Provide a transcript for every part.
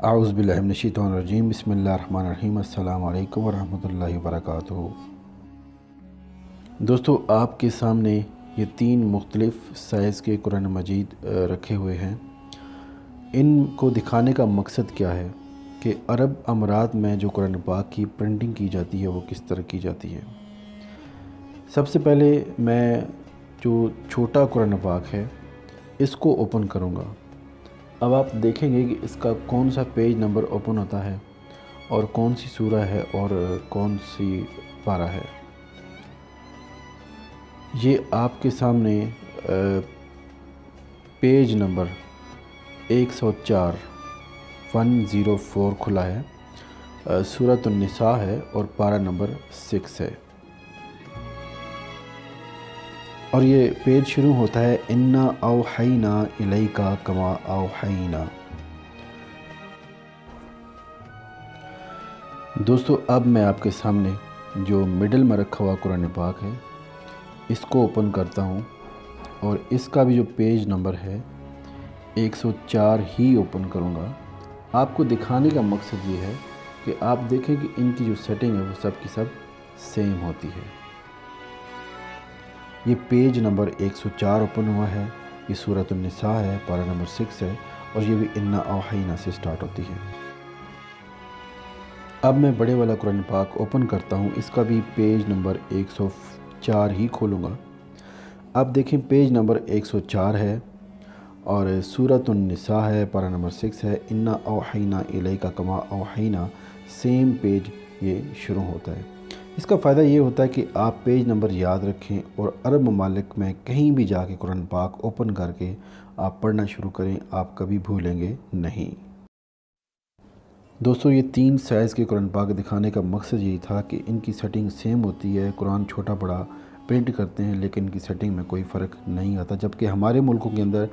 اعوذ باللہ من الشیطان الرجیم بسم اللہ الرحمن الرحیم السلام علیکم ورحمۃ اللہ وبرکاتہ۔ دوستو، آپ کے سامنے یہ 3 مختلف سائز کے قرآن مجید رکھے ہوئے ہیں۔ ان کو دکھانے کا مقصد کیا ہے کہ عرب امارات میں جو قرآن پاک کی پرنٹنگ کی جاتی ہے وہ کس طرح کی جاتی ہے۔ سب سے پہلے میں جو چھوٹا قرآن پاک ہے اس کو اوپن کروں گا۔ اب آپ دیکھیں گے کہ اس کا کون سا پیج نمبر اوپن ہوتا ہے اور کون سی سورہ ہے اور کون سی پارہ ہے۔ یہ آپ کے سامنے پیج نمبر 104 کھلا ہے، سورۃ النساء ہے اور پارہ نمبر 6 ہے، اور یہ پیج شروع ہوتا ہے اِنَّا أَوْحَيْنَا إِلَيْكَ كَمَا أَوْحَيْنَا۔ دوستو، اب میں آپ کے سامنے جو مڈل میں رکھا ہوا قرآن پاک ہے اس کو اوپن کرتا ہوں، اور اس کا بھی جو پیج نمبر ہے 104 ہی اوپن کروں گا۔ آپ کو دکھانے کا مقصد یہ ہے کہ آپ دیکھیں کہ ان کی جو سیٹنگ ہے وہ سب کی سب سیم ہوتی ہے۔ یہ پیج نمبر 104 اوپن ہوا ہے، یہ سورۃ النساء ہے، پارہ نمبر 6 ہے، اور یہ بھی اِنَّا أَوْحَيْنَا سے سٹارٹ ہوتی ہے۔ اب میں بڑے والا قرآن پاک اوپن کرتا ہوں، اس کا بھی پیج نمبر 104 ہی کھولوں گا۔ اب دیکھیں پیج نمبر 104 ہے اور سورۃ النساء ہے، پارہ نمبر 6 ہے، اِنَّا أَوْحَيْنَا إِلَيْكَ كَمَا أَوْحَيْنَا، سیم پیج یہ شروع ہوتا ہے۔ اس کا فائدہ یہ ہوتا ہے کہ آپ پیج نمبر یاد رکھیں اور عرب ممالک میں کہیں بھی جا کے قرآن پاک اوپن کر کے آپ پڑھنا شروع کریں، آپ کبھی بھولیں گے نہیں۔ دوستو، یہ 3 سائز کے قرآن پاک دکھانے کا مقصد یہی تھا کہ ان کی سیٹنگ سیم ہوتی ہے، قرآن چھوٹا بڑا پرنٹ کرتے ہیں لیکن ان کی سیٹنگ میں کوئی فرق نہیں آتا، جبکہ ہمارے ملکوں کے اندر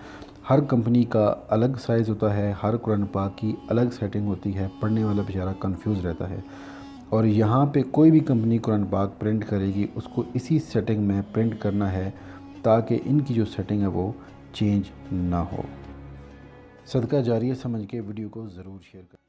ہر کمپنی کا الگ سائز ہوتا ہے، ہر قرآن پاک کی الگ سیٹنگ ہوتی ہے، پڑھنے والا بیچارہ کنفیوز رہتا ہے، اور یہاں پہ کوئی بھی کمپنی قرآن پاک پرنٹ کرے گی اس کو اسی سیٹنگ میں پرنٹ کرنا ہے تاکہ ان کی جو سیٹنگ ہے وہ چینج نہ ہو۔ صدقہ جاریہ سمجھ کے ویڈیو کو ضرور شیئر کریں۔